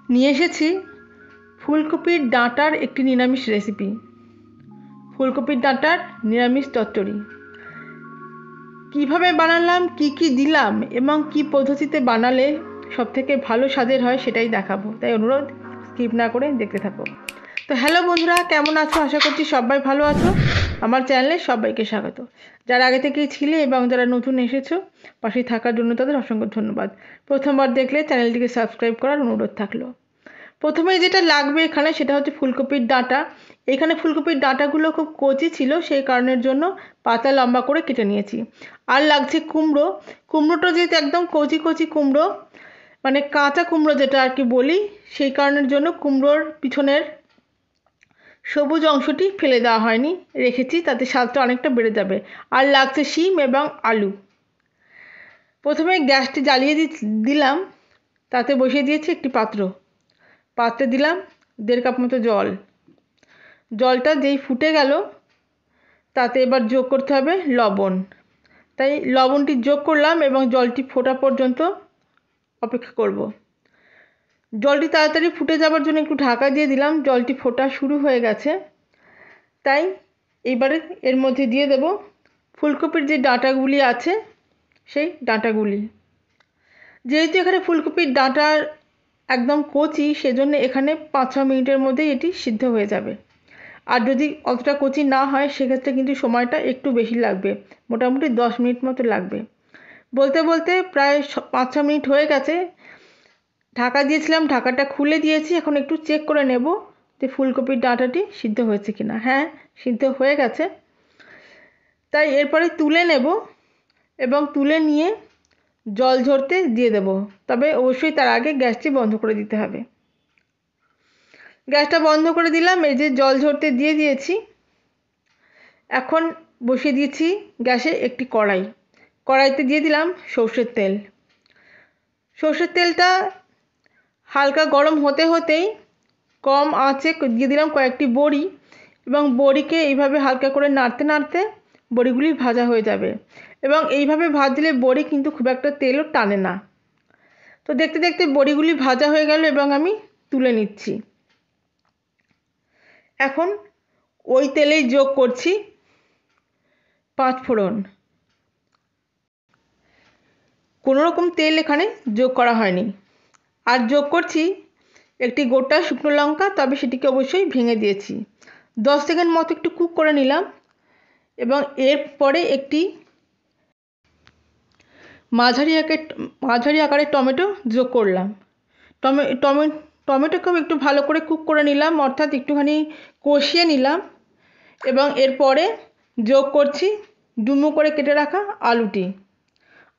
নিয়ে এসেছি ফুলকপির ডাঁটার একটি নিরামিষ রেসিপি। ফুলকপির ডাঁটার নিরামিষ চচ্চড়ি কীভাবে বানালাম, কি দিলাম এবং কি পদ্ধতিতে বানালে সবথেকে ভালো স্বাদের হয় সেটাই দেখাবো, তাই অনুরোধ স্কিপ না করে দেখতে থাকো। তো হ্যালো বন্ধুরা, কেমন আছো? আশা করছি সবাই ভালো আছো। আমার চ্যানেলে সবাইকে স্বাগত। যারা আগে থেকেই ছিলে এবং যারা নতুন এসেছো পাশে থাকার জন্য তাদের অসংখ্য ধন্যবাদ। প্রথমবার দেখলে চ্যানেলটিকে সাবস্ক্রাইব করার অনুরোধ থাকলো। প্রথমে যেটা লাগবে এখানে সেটা হচ্ছে ফুলকপির ডাঁটা। এখানে ফুলকপির ডাঁটাগুলো খুব কচি ছিল, সেই কারণের জন্য পাতা লম্বা করে কেটে নিয়েছি। আর লাগছে কুমড়ো। কুমড়োটা যেহেতু একদম কচি কচি কুমড়ো, মানে কাঁচা কুমড়ো যেটা আর কি বলি, সেই কারণের জন্য কুমড়োর পিছনের সবুজ অংশটি ফেলে দেওয়া হয়নি, রেখেছি, তাতে স্বাদটা অনেকটা বেড়ে যাবে। আর লাগছে শিম এবং আলু। প্রথমে গ্যাসটি জ্বালিয়ে দিলাম, তাতে বসিয়ে দিয়েছি একটি পাত্রে দিলাম 1.5 কাপ মতো জল। জলটা যেই ফুটে গেল তাতে এবার যোগ করতে হবে লবণ। তাই লবণটি যোগ করলাম এবং জলটি ফোটা পর্যন্ত অপেক্ষা করব। জলটি তাড়াতাড়ি ফুটে যাওয়ার জন্য একটু ঢাকা দিয়ে দিলাম। জলটি ফোটা শুরু হয়ে গেছে, তাই এবারে এর মধ্যে দিয়ে দেব ফুলকপির যে ডাঁটাগুলি আছে সেই ডাঁটাগুলি। যেহেতু এখানে ফুলকপির ডাঁটা একদম কচি, সেজন্য এখানে 5-6 মিনিটের মধ্যেই এটি সিদ্ধ হয়ে যাবে। আর যদি অতটা কচি না হয় সেক্ষেত্রে কিন্তু সময়টা একটু বেশি লাগবে, মোটামুটি 10 মিনিট মতো লাগবে। বলতে বলতে প্রায় 5-6 মিনিট হয়ে গেছে। ঢাকা দিয়েছিলাম, ঢাকাটা খুলে দিয়েছি। এখন একটু চেক করে নেব যে ফুলকপির ডাঁটাটি সিদ্ধ হয়েছে কিনা। হ্যাঁ, সিদ্ধ হয়ে গেছে। তাই এরপরে তুলে নেব এবং তুলে নিয়ে জল ঝরতে দিয়ে দেব। তবে অবশ্যই তার আগে গ্যাসটি বন্ধ করে দিতে হবে। গ্যাসটা বন্ধ করে দিলাম, এই যে জল ঝরতে দিয়ে দিয়েছি। এখন বসিয়ে দিয়েছি গ্যাসে একটি কড়াইতে দিয়ে দিলাম সর্ষের তেল। সর্ষের তেলটা হালকা গরম হতে হতেই কম আঁচে দিয়ে দিলাম কয়েকটি বড়ি এবং বড়িকে এইভাবে হালকা করে নাড়তে নাড়তে বড়িগুলি ভাজা হয়ে যাবে। এবং এইভাবে ভাজলে বড়ি কিন্তু খুব একটা তেলও টানে না। তো দেখতে দেখতে বড়িগুলি ভাজা হয়ে গেল এবং আমি তুলে নিচ্ছি। এখন ওই তেলেই যোগ করছি 5 ফোড়ন। কোনো রকম তেল এখানে যোগ করা হয়নি। আর যোগ করছি একটি গোটা শুকনো লঙ্কা, তবে সেটিকে অবশ্যই ভেঙে দিয়েছি। 10 সেকেন্ড মতো একটু কুক করে নিলাম এবং এরপরে একটি মাঝারি আকারের টমেটো যোগ করলাম। টমেটোকেও একটু ভালো করে কুক করে নিলাম, অর্থাৎ একটুখানি কষিয়ে নিলাম। এবং এরপরে যোগ করছি ডুমো করে কেটে রাখা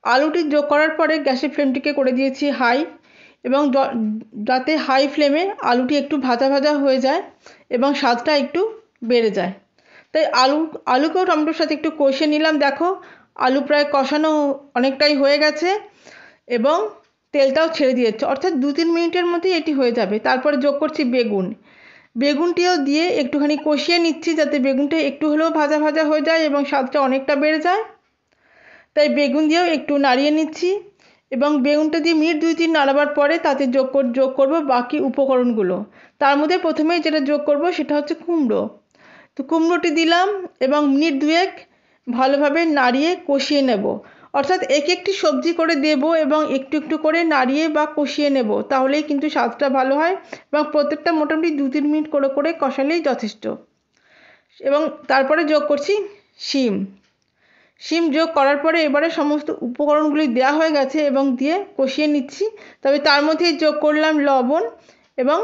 আলুটি যোগ করার পরে গ্যাসের ফ্লেমটিকে করে দিয়েছি হাই, এবং যাতে হাই ফ্লেমে আলুটি একটু ভাজা ভাজা হয়ে যায় এবং স্বাদটা একটু বেড়ে যায়। তাই আলুকেও টমেটোর সাথে একটু কষিয়ে নিলাম। দেখো, আলু প্রায় কষানো অনেকটাই হয়ে গেছে এবং তেলটাও ছেড়ে দিয়েছে, অর্থাৎ 2-3 মিনিটের মধ্যেই এটি হয়ে যাবে। তারপরে যোগ করছি বেগুনটিও দিয়ে একটুখানি কষিয়ে নিচ্ছি, যাতে বেগুনটা একটু হলেও ভাজা ভাজা হয়ে যায় এবং স্বাদটা অনেকটা বেড়ে যায়। তাই বেগুন দিয়েও একটু নাড়িয়ে নিচ্ছি এবং বেগুনটা দিয়ে মিনিট 2-3 নাড়াবার পরে তাতে যোগ করব বাকি উপকরণগুলো। তার মধ্যে প্রথমেই যেটা যোগ করব সেটা হচ্ছে কুমড়ো। তো কুমড়োটি দিলাম এবং মিনিট 2 ভালোভাবে নাড়িয়ে কষিয়ে নেব। অর্থাৎ একটি সবজি করে দেব এবং একটু একটু করে নাড়িয়ে বা কষিয়ে নেব, তাহলেই কিন্তু স্বাদটা ভালো হয়। এবং প্রত্যেকটা মোটামুটি 2-3 মিনিট করে কষালেই যথেষ্ট। এবং তারপরে যোগ করছি শিম যোগ করার পরে এবারে সমস্ত উপকরণগুলি দেওয়া হয়ে গেছে এবং দিয়ে কষিয়ে নিচ্ছি। তবে তার মধ্যেই যোগ করলাম লবণ এবং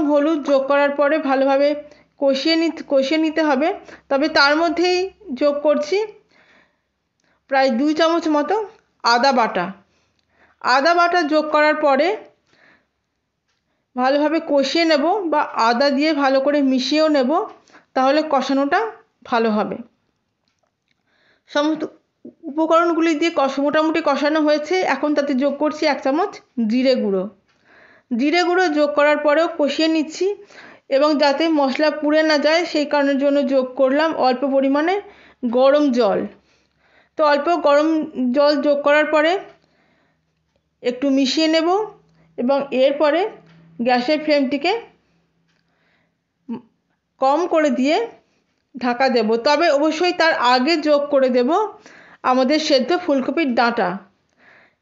হলুদ যোগ করার পরে ভালোভাবে কষিয়ে নিতে হবে। তবে তার মধ্যেই যোগ করছি প্রায় 2 চামচ মতো আদা বাটা যোগ করার পরে ভালোভাবে কষিয়ে নেব, বা আদা দিয়ে ভালো করে মিশিয়েও নেব, তাহলে কষানোটা ভালো হবে। সমস্ত উপকরণগুলি দিয়ে মোটামুটি কষানো হয়েছে। এখন তাতে যোগ করছি 1 চামচ জিরে গুঁড়ো যোগ করার পরেও কষিয়ে নিচ্ছি এবং যাতে মশলা পুড়ে না যায় সেই কারণের জন্য যোগ করলাম অল্প পরিমাণে গরম জল। তো অল্প গরম জল যোগ করার পরে একটু মিশিয়ে নেব এবং এরপরে গ্যাসের ফ্লেমটিকে কম করে দিয়ে ঢাকা দেব। তবে অবশ্যই তার আগে যোগ করে দেব আমাদের সেদ্ধ ফুলকপির ডাঁটা।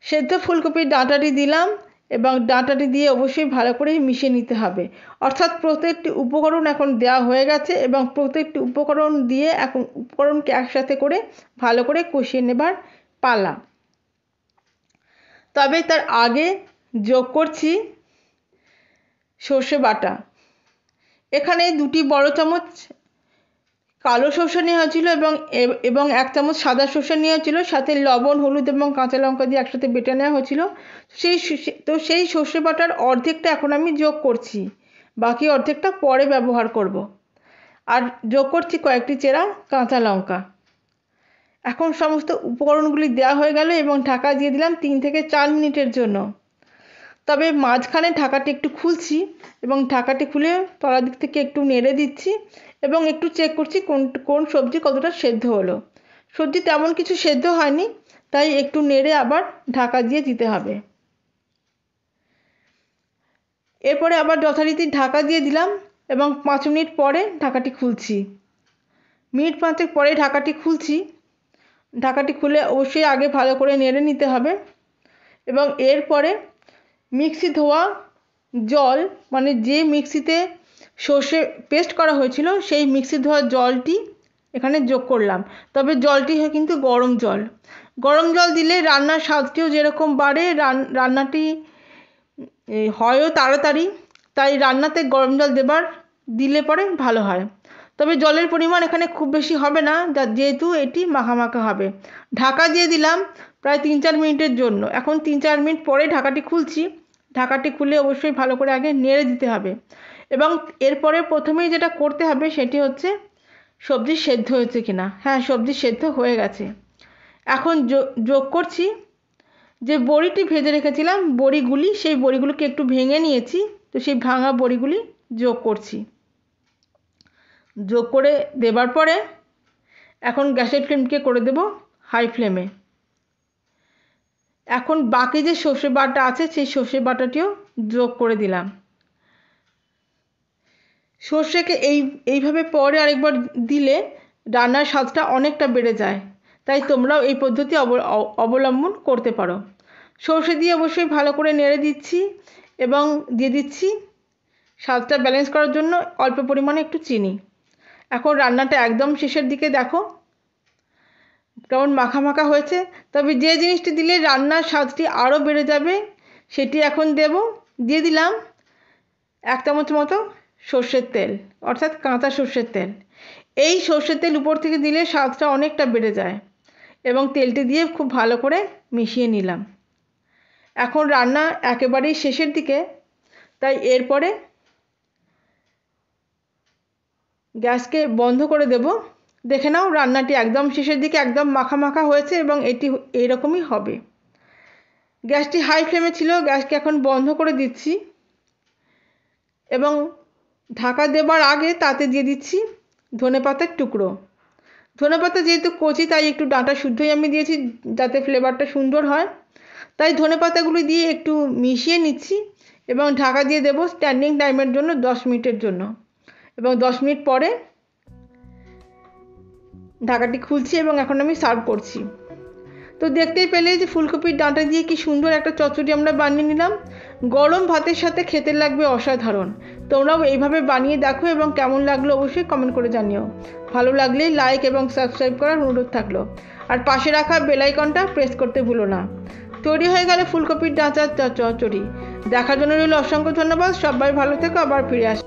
সেদ্ধ ফুলকপির ডাঁটাটি দিলাম এবং ডাঁটাটি দিয়ে অবশ্যই ভালো করে মিশিয়ে নিতে হবে। অর্থাৎ প্রত্যেকটি উপকরণ এখন দেওয়া হয়ে গেছে এবং প্রত্যেকটি উপকরণ দিয়ে এখন উপকরণকে একসাথে করে ভালো করে কষিয়ে নেবার পালা। তবে তার আগে যোগ করছি সর্ষে বাটা। এখানে 2 বড় চামচ কালো সর্ষে নেওয়া হয়েছিল এবং 1 চামচ সাদা সর্ষে নেওয়া হয়েছিল, সাথে লবণ, হলুদ এবং কাঁচা লঙ্কা দিয়ে একসাথে বেটে নেওয়া হয়েছিল। সেই সর্ষে বাটার অর্ধেকটা এখন আমি যোগ করছি, বাকি অর্ধেকটা পরে ব্যবহার করব। আর যোগ করছি কয়েকটি চেরা কাঁচা লঙ্কা। এখন সমস্ত উপকরণগুলি দেওয়া হয়ে গেল এবং ঢাকা দিয়ে দিলাম 3 থেকে 4 মিনিটের জন্য। তবে মাঝখানে ঢাকাটি একটু খুলছি এবং ঢাকাটি খুলে তলার দিক থেকে একটু নেড়ে দিচ্ছি এবং একটু চেক করছি কোন সবজি কতটা সেদ্ধ হলো। সবজি তেমন কিছু সেদ্ধ হয়নি, তাই একটু নেড়ে আবার ঢাকা দিয়ে দিতে হবে। এরপরে আবার যথারীতি ঢাকা দিয়ে দিলাম এবং 5 মিনিট পরে ঢাকাটি খুলছি। মিনিট 5 পরে ঢাকাটি খুলছি। ঢাকাটি খুলে অবশ্যই আগে ভালো করে নেড়ে নিতে হবে এবং এরপরে মিক্সি ধোয়া জল, মানে যে মিক্সিতে সর্ষে পেস্ট করা হয়েছিল সেই মিক্সি ধোয়া জলটি এখানে যোগ করলাম। তবে জলটি হয় কিন্তু গরম জল। গরম জল দিলে রান্নার স্বাদটিও যেরকম বাড়ে, রান্নাটি হয়ও তাড়াতাড়ি, তাই রান্নাতে গরম জল দিলে পরে ভালো হয়। তবে জলের পরিমাণ এখানে খুব বেশি হবে না, যেহেতু এটি মাখা হবে। ঢাকা দিয়ে দিলাম প্রায় 3-4 মিনিটের জন্য। এখন 3-4 মিনিট পরে ঢাকাটি খুলছি। ঢাকাটি খুলে অবশ্যই ভালো করে আগে নেড়ে দিতে হবে এবং এরপরে প্রথমেই যেটা করতে হবে সেটি হচ্ছে সবজি সেদ্ধ হয়েছে কিনা। হ্যাঁ, সবজি সেদ্ধ হয়ে গেছে। এখন যোগ করছি যে বড়িটি ভেজে রেখেছিলাম, সেই বড়িগুলোকে একটু ভেঙে নিয়েছি, তো সেই ভাঙা বড়িগুলি যোগ করছি। যোগ করে দেবার পরে এখন গ্যাসের ফ্লেমকে করে দেব হাই ফ্লেমে। এখন বাকি যে সর্ষে বাটা আছে সেই সর্ষে বাটাটিও যোগ করে দিলাম। সর্ষেকে এইভাবে পরে আরেকবার দিলে রান্নার স্বাদটা অনেকটা বেড়ে যায়, তাই তোমরাও এই পদ্ধতি অবলম্বন করতে পারো। সর্ষে দিয়ে অবশ্যই ভালো করে নেড়ে দিচ্ছি এবং দিয়ে দিচ্ছি স্বাদটা ব্যালেন্স করার জন্য অল্প পরিমাণে একটু চিনি। এখন রান্নাটা একদম শেষের দিকে দেখো কেমন মাখা হয়েছে। তবে যে জিনিসটি দিলে রান্নার স্বাদটি আরও বেড়ে যাবে সেটি এখন দিয়ে দিলাম 1 চামচ মতো সর্ষের তেল, অর্থাৎ কাঁচা সর্ষের তেল। এই সর্ষের তেল উপর থেকে দিলে স্বাদটা অনেকটা বেড়ে যায় এবং তেলটি দিয়ে খুব ভালো করে মিশিয়ে নিলাম। এখন রান্না একেবারেই শেষের দিকে, তাই এরপরে গ্যাসকে বন্ধ করে দেব। দেখে নাও রান্নাটি একদম শেষের দিকে একদম মাখা হয়েছে এবং এটি এইরকমই হবে। গ্যাসটি হাই ফ্লেমে ছিল, গ্যাসকে এখন বন্ধ করে দিচ্ছি এবং ঢাকা দেবার আগে তাতে দিয়ে দিচ্ছি ধনেপাতার টুকরো। ধনেপাতা যেহেতু কচি তাই একটু ডাঁটা শুদ্ধই আমি দিয়েছি যাতে ফ্লেভারটা সুন্দর হয়, তাই ধনেপাতাগুলি দিয়ে একটু মিশিয়ে নিচ্ছি এবং ঢাকা দিয়ে দেব স্ট্যান্ডিং টাইমের জন্য 10 মিনিটের জন্য। এবং 10 মিনিট পরে ঢাকাটি খুলছি এবং এখন আমি সার্ভ করছি। তো দেখতেই পেলে যে ফুলকপির ডাঁটা দিয়ে কি সুন্দর একটা চচ্চড়ি আমরা বানিয়ে নিলাম। গরম ভাতের সাথে খেতে লাগবে অসাধারণ। তোমরাও এইভাবে বানিয়ে দেখো এবং কেমন লাগলো অবশ্যই কমেন্ট করে জানিও। ভালো লাগলে লাইক এবং সাবস্ক্রাইব করার অনুরোধ থাকলো, আর পাশে রাখা বেল আইকনটা প্রেস করতে ভুলো না। তৈরি হয়ে গেল ফুলকপির ডাঁটার চচ্চড়ি। দেখার জন্য রইল অসংখ্য ধন্যবাদ। সবাই ভালো থেকো, আবার ফিরে আসো।